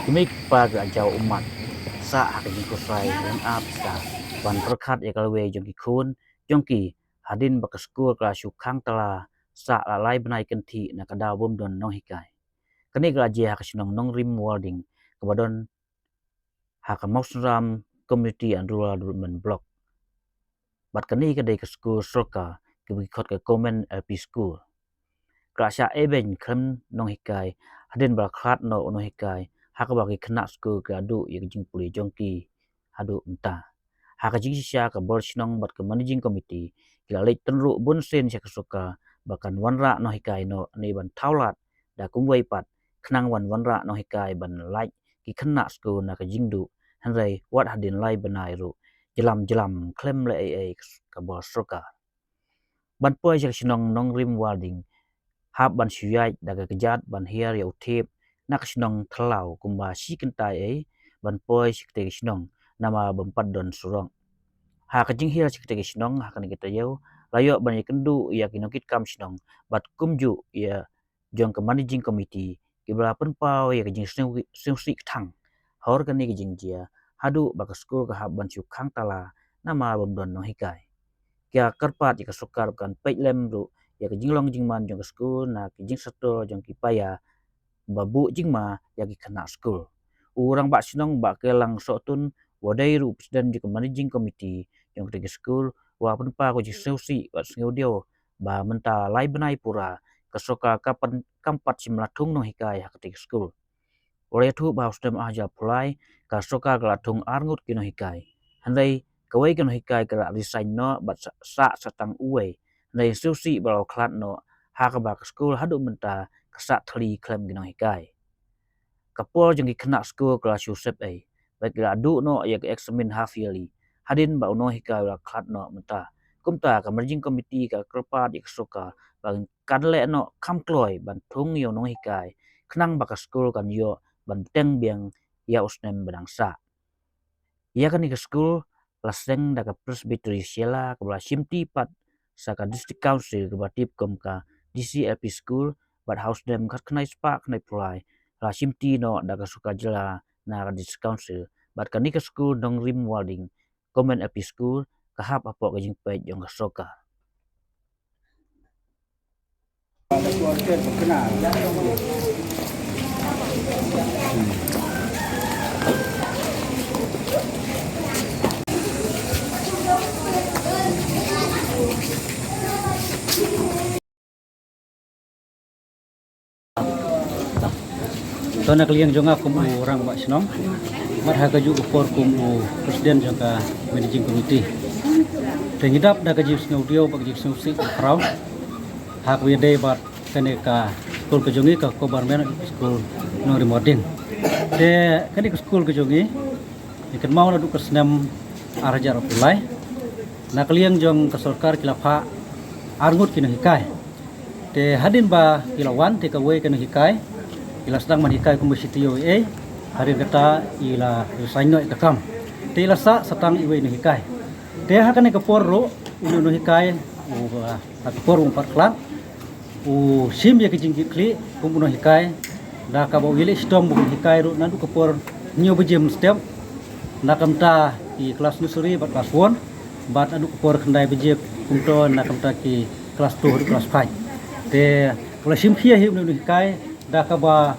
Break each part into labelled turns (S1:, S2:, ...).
S1: Ikimik pag jauh umat sa akin kusai dan apsa ban perkat ya kalwe jongki kun jongki hadin bakaskur kala syukang tala sa lalai benai kenti na kadawum don nong hikai kani gaji hakasinong nong rim warding kabadon hakamusram community and rural development block bat kani kadai ke school soka kebikot ke komen LP school Krasya eben krem nong hikai hadin bakrat no nong hikai hakabagi kena school gradu yang jing puli jongki hadu entah hakaji sya ka bolshnong bat ke managing committee kila lek tenru bun sen sya kesuka bahkan wanra no hikai no ni ban taulat da kungwei pat kenang wanra no hikai ban like ki kena school na ka jingdu hanrai wat hadin lai banai ru jelam klem le ka bol soka ban poi sya sinong nong rim warding hab ban syai daga kejat ban hiar ya utip nak sinong telau kumba si kentai ban poi sikte sinong nama bempat don surong ha kajing hiar sikte sinong ha kan kita yau layo ban kendu ya kinokit kam sinong bat kumju ya jong ke managing committee kibra pen pau ya kajing sing tang hor kan ni kajing dia hadu baka school ka hab ban syukang tala nama bom don no hikai kya kerpat ya sukar kan pej lem ru ya kajing long jing man jong ke school na kajing seto jong ki paya babu jingma yagi kena school urang bak sinong bak kelang sotun wadai ru presiden di managing committee yang ke school wa penpa ko jisusi wat sngodio ba menta lai benai pura kesoka kapan kampat simlatung no hikai hak ke school oleh tu ba ustem aja pulai kasoka gelatung arngut kino hikai handai kawai kino hikai kala resign no bat sa satang uwe nei susi balau klat no hak ba school hadu menta kesak teli klem ginong hikai kapol jeng kena school kelas Yusuf baik adu no ya ke examen half yearly hadin ba no hikai la khat no menta kumta ka managing committee ka kerpa di kesuka bang kanle no kam kloi ban thung yo no hikai kenang ba ka school kan yo ban teng biang ya usnem bedangsa ya kan ke school laseng da ka presbytery siela ka bla simti pat sa ka district council ka batip kom ka DCLP school bat house dem kat knai spa knai pulai la simti no daga suka jela na district council bat kani ke school dong rim warding comment LP school kahap apo ka jing pej jong soka
S2: Tona kliang jonga kum orang bak senong mat ha kaju upor kum presiden jangka managing committee tengidap da kaju snaudio bak kaju snausi krau ha ku yede bat kane ka skul kejongi ka government school no remoding te kane ka skul kejongi ikan mau na du kesnam arajar pulai na kliang jong ka sarkar kilapha arngut kino hikai te hadin ba kilawan te ka we kino hikai ila sedang manikai kumbusitio hari kata ila saino itakam te ila sa satang iwe ni hikai te hakane ka porro inu no hikai ka porro umpat klak sim ya kijing kli kumbuno hikai da ka bo wile stom bu hikai ru nandu ka por nyo bejem step nakamta i kelas nursery bat kelas 1 bat adu ka por kendai bejem kumto nakamta ki kelas 2 kelas 5 te kala sim khia hi inu hikai da ka ba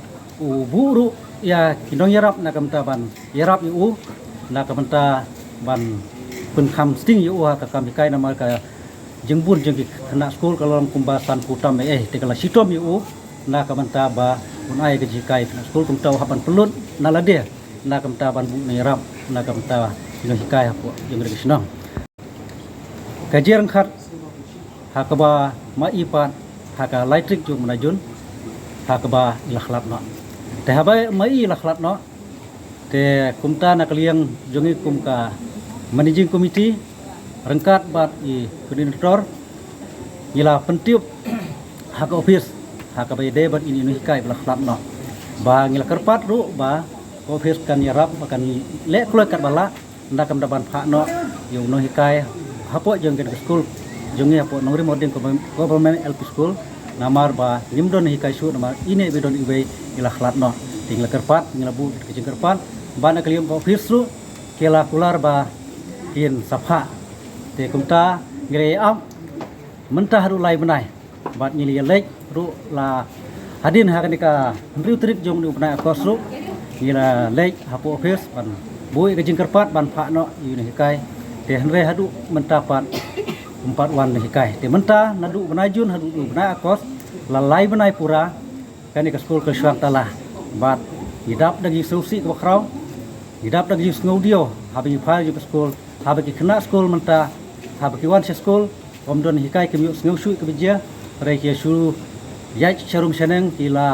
S2: buru ya kinong yarap na kamta ban yarap yu na kamta ban pun kham sting yu ha ka kam kai na mar ka jengbur jeng kena school kalau kumbasan putam te kala sitom yu na kamta ba un ai ke jikai kena school kumta hapan pelun na lade na kamta ban bu yarap na kamta kinong hikai hapo jeng rek sinong kajian khat ha ka ba mai pat ha ka electric jung manajun hakaba ilakhlap no te habai mai ilakhlap no te kumta na kaliang jongi kumka managing committee rengkat bat i koordinator ila pentiup hak office hakaba ide bat ini hikai ilakhlap no ba ngila kerpat ru ba office kan yarap akan le kloi kat bala ndakam daban pha no yu no hikai hapo jong ke school jongi hapo nongri modern government LP school namar ba nimdon hikai su namar ine bidon ibe ila khlat no tinggal kerpat tinggal bu ke kerpat ban kalium office ru kela kular ba kin sapha te kumta ngre am mentah ru lai benai bat nyili lek ru la hadin ha kanika riu trip jong ni upna kos ru ngila lek hapu office ban bui ke kerpat ban pha no yu ni kai te henre hadu mentapat 4 wan ni kai te menta nadu benai jun hadu benai kos la lai benai pura kanika skul ke syang talah bat hidap dagi susi ke bakrau hidap dagi ngaudio habi phai ju skul habi kena skul menta habi wan skul omdon hikai ke miu ngau sui ke bija rei ke suru yai charum seneng kila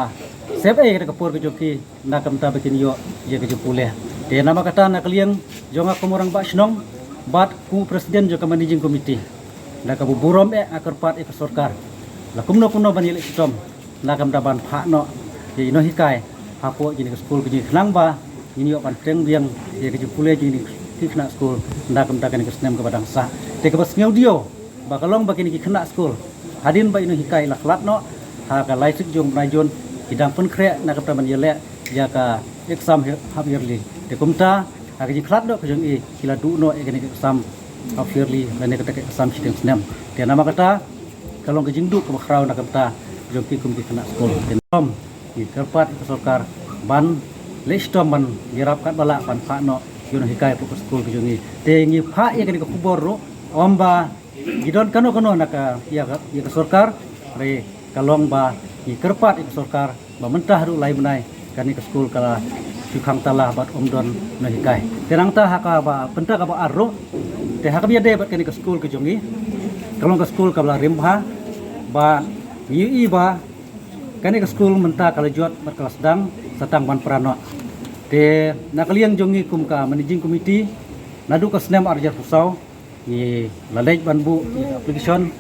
S2: sep ke kapur ke joki na kamta bikin yo ye ke jupule te nama kata na kaliang jonga komorang ba snong bat ku presiden jo managing committee na ka buburom akarpat ke sarkar la kumno banil sitom na kamta ban pha no ye no hikai hapo jini ke skul ke khnang ba ini yo pan treng biang ye ke jupule jini ki khna skul na kamta kan ke snem ke badang sa te ke bas ngeu dio ba kalong ba kini ki khna skul hadin ba ino hikai la khlat no ha ka laisik jong najon hidang pun kre na kapta ban yele ya ka exam half yearly te kumta ha ka ji khlat do jong i kila du no e ke exam half yearly lane ka ke exam sistem snem te nama kata kalong ke jingdu ke bakrau na kapta jong ki kum ki khna skul te nom ki kerpat ke sarkar ban listom ban girap kat bala ban pha no yono hikai pu skul ke jong i te ngi pha e ke kubor ro omba gidon kano naka ya ke sarkar re kalong ba i kerpat i sarkar ba mentah ru lai benai kani ke skul kala syukhang talah bat omdon no hikai terang ta haka ba penta ka ba arro te haka biade bat kani ke skul ke jongi kalong ke skul ka bala rimbha ba i ba kani ke skul mentah kala jot bat kelas sedang satang ban prano te nakaliang jongi kum ka managing committee nadu ka snem arjar pusau ni lalej ban bu application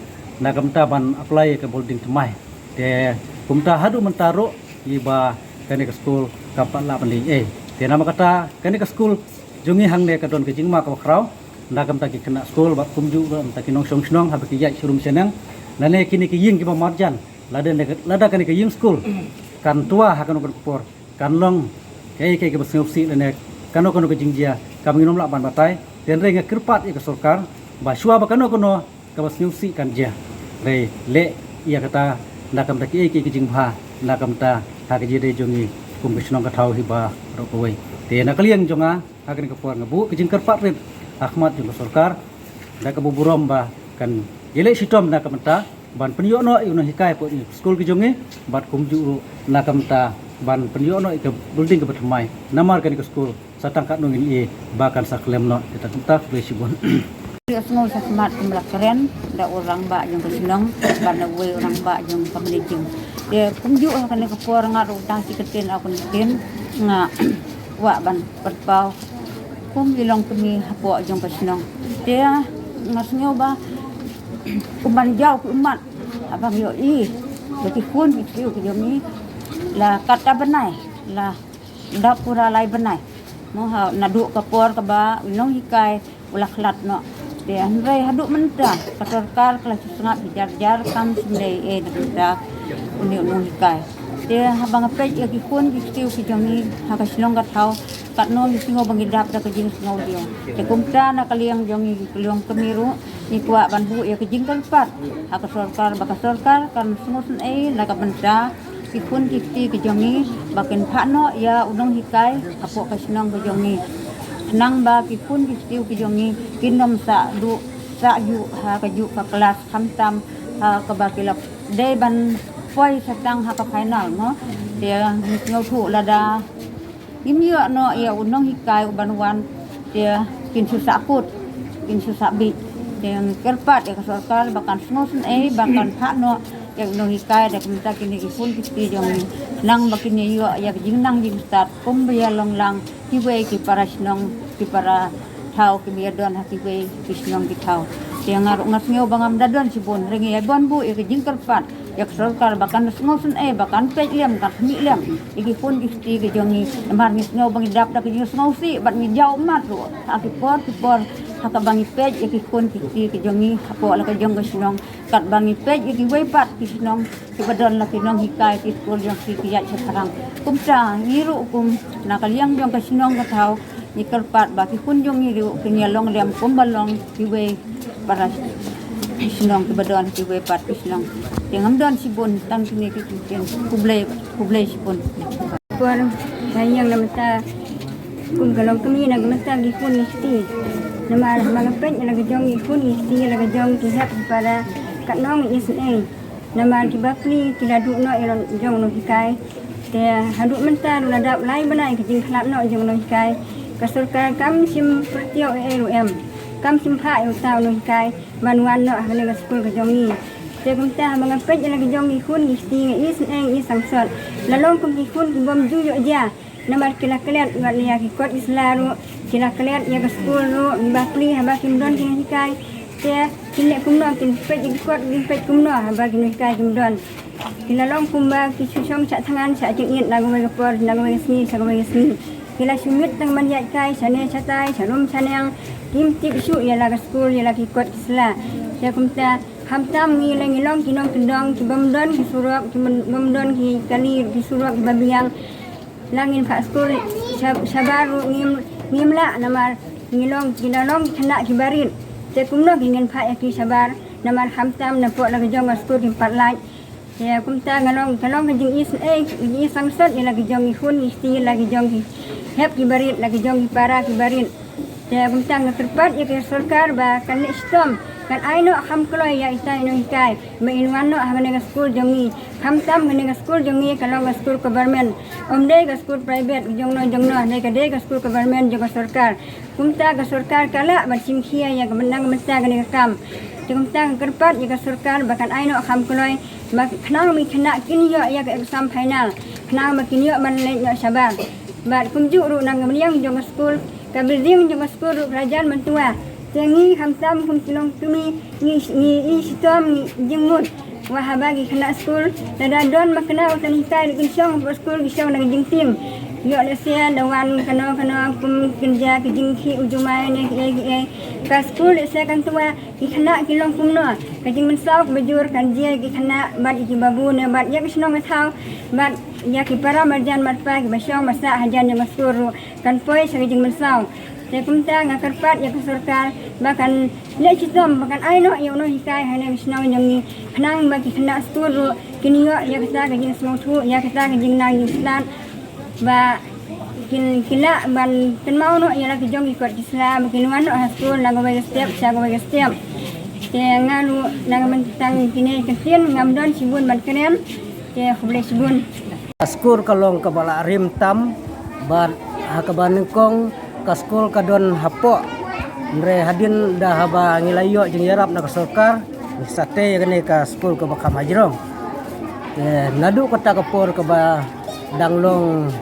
S2: na kamta ban apply ke building temai te kumta hadu mentaro iba kani ke skul kapan la bali te nama kata kani ke skul jungi hang ne ka don ke jingma ka krau na kamta ki kena skul ba kumju ta ki nong song snong ha ki yai surum senang na ne kini ki ying ki ba marjan lada kani ke ying skul kan tua ha kan por kan long ke ke besngopsi ne kano ke jingjia kami nom la ban batai ten re nge kerpat ke sarkar ba shua ba kano ka besngopsi kan ja re le ia kata nakam ta ki ki jingbha nakam ta ha ke jide jongi kum bisnong ka thau hiba ro koi te nakaliang jonga ha ke por ngabu ke jing kerpat rit ahmad jong sarkar da ka buburom ba kan yele sitom nakam ta ban penyo no ino hikai po skul ki jongi bat kum ju nakam ta ban penyo no ke building ke batmai namar kan ke skul satang kat nongin e bahkan saklem no kita tak besibon
S3: Semua semat kumlak keren, da orang ba yang kesenang, bana we orang ba yang pemelijing. Dia kumju akan kepor ngaru tang siketin aku nikin nga wa ban perpau. Kum bilang kami hapo yang kesenang. Dia ngasnyo ba kumban jauh umat abang yo i. Jadi kun itu ke ni la kata benai la dapura lai benai. Moha nadu kepor ke ba winong hikai ulah klat no. Dia henrai haduk mentah ke sarkar kelas sangat bijar-jar kam sendai dah uni hikai dia habang apej ya kikun kistiu kijangi haka silong kat hau kat no singo bangidap da kejing singo dia te kumta na kaliang jongi kaliang kemiru ni kuat banbu ya kejing kalpat haka sarkar kan singo sun la ka benta kikun kikti kijangi bakin phano ya unong hikai apo kasinong kijangi nang ba kipun kistiu kijongi kinom sa du sa yu ha ka yu ka kelas hamtam ha ka ba kilap de ban foi satang ha ka final no dia ngau thu lada imyo no ya unong hikai ubanwan dia kin susah put kin susah bi dia kerpat ya ka sarkar bakan snosun bakan phano yang no hikai da kumta kini kipun kisti jongi nang bakini yu ya jingnang jing start kumbaya long lang kiwe ki para sinong ki para thau ki biadon ha kiwe ki sinong ki thau dia ngaru ngasngeu bangam dadon sibon rengi bon bu e ki jingkar pat yak sarkar bakan ngosun bakan pej lem kan mi lem iki pun isti ki jongi mar ngis ngeu bang dap da ki ngis ngausi bat mi jau mat ro ha ki por haka bangi pej iki kun ki jongi apo la ka jong ka sinong kat bangi pej iki wei pat ki sinong ki badon la ki nong hikai ki skul jong ki ya sekarang kum cha ngiru kum na kaliang jong ka sinong ka thau ni kerpat ba ki kun jong ngiru ki nyalong lem kum balong ki wei para sinong ki badon ki wei pat ki sinong tengam don sibun tan kini ki kublai sibun
S4: por sayang na mata kun galong kami na mata gi kun isti nama mga pet na gajong kun isti na gajong kihat para kanong isne nama ki bakli kiladu no ilon jong no hikai te hadu menta na dap lai banai ki jing khlap no jong no hikai ka sarkar kam sim pertio ERUM kam sim pha eu tau no hikai manuan no hane ga skul gajong ni te kumta mga pet na gajong kun isti isne isangsot lalong kum ki kun ki bom ju yo ja namar kila kalian buat liya ki kot islaru kila kalian ya ke skul ru bakli haba kim don kin hikai te kile kumno kin pej ki kot kin pej kumno haba kin hikai kim don kila long kumba ki susong sak tangan sak jengit lagu mai por lagu mai sini sak mai sini kila sumit tang man yat kai sane satai sarum sanang kim tip su ya la ke skul ya la ki kot isla ya kumta hamtam ngi long kinong kendong ki bamdon ki surak ki bamdon ki kali ki surak ki babiang langin pak skul sabaru ngim la namar ngilong kinalong kena kibarin te kumno ingin pak ki sabar namar hamtam na po lagi jong skul ki patlaj ya kumta ngalong kalong jing is sangsat ya lagi jong hun isti lagi jong ki hep kibarin lagi jong ki para kibarin ya kumta ngaterpat ya ke sarkar ba kan istom kan aino ham kloy ya ita ino hikai mainwan no hamane skul jongi hamtam ngene skul jongi kalong skul government omde ga skul private jongno ne ka de ga skul government jong sarkar kumta ga sarkar kala macim khia ya ga menang mesta ga ne kam kumta kerpat ya ga sarkar bahkan aino ham kloy mak khnang mi khna kin yo ya ga exam final khnang ma kin yo man le yo sabar bat kumju ru nang meniang jong skul ka building jong skul ru kerajaan mentua tengi hamtam kum kilong tumi ni istom ni jengmut wahabagi kena skul dada don makna utan hitai di kinsong skul gisong nang jingting yo lesia dawan kana kum kerja ke jingki ujumai ne ka skul lesia kan tua kena kilong kumno ka jing mensau bejur kan dia kena bat ki babu ne bat ya kisnong thau bat ya ki para marjan matpa ki basong masa hajan yang masuru kan poi sa jing mensau te kumta ngakarpat ya ke sarkar bahkan le citom bahkan aino ya no hikai hane misnau yang ni khnang bagi kena sturu kinyo ya kata ke jing smau thu ya kata ke jing nang islam ba kila ban tenmau no ya lagi jong ikut islam kinuan no hasul lagu bagi step te ngalu nang mentang kini kesien ngamdon sibun ban kenen te khuble sibun
S5: Skul kalong kabala rim tam ban hakabanengkong kaskul kadon hapo mre hadin dah haba ngilayo jeung yarap na sarkar sate gane ka skul ka bakam ajrong nadu kota kapor ka ba danglong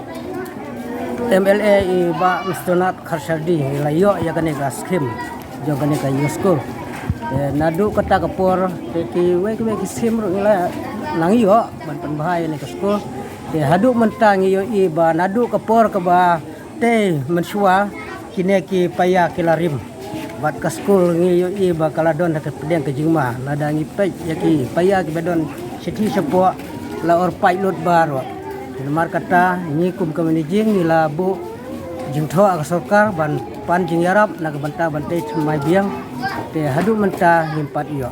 S5: MLA i ba mustonat kharsardi ngilayo ya gane ka skim jo gane ka skul nadu kota kapor ki we ki skim ro ngila nangiyo ban panbahai ne ka skul hadu mentang yo i ba nadu kapor ka ba te mensua kine ki paya kilarim bat ka skul ngi yo i ba kaladon ka pedeng ke jingma lada ngi pej ya ki paya ki bedon seti sepo la or pilot baro mar kata ngi kum ka manajing ni la bu jingtho ka sarkar ban pan jing yarap na ka banta bante mai biang te hadu menta himpat yo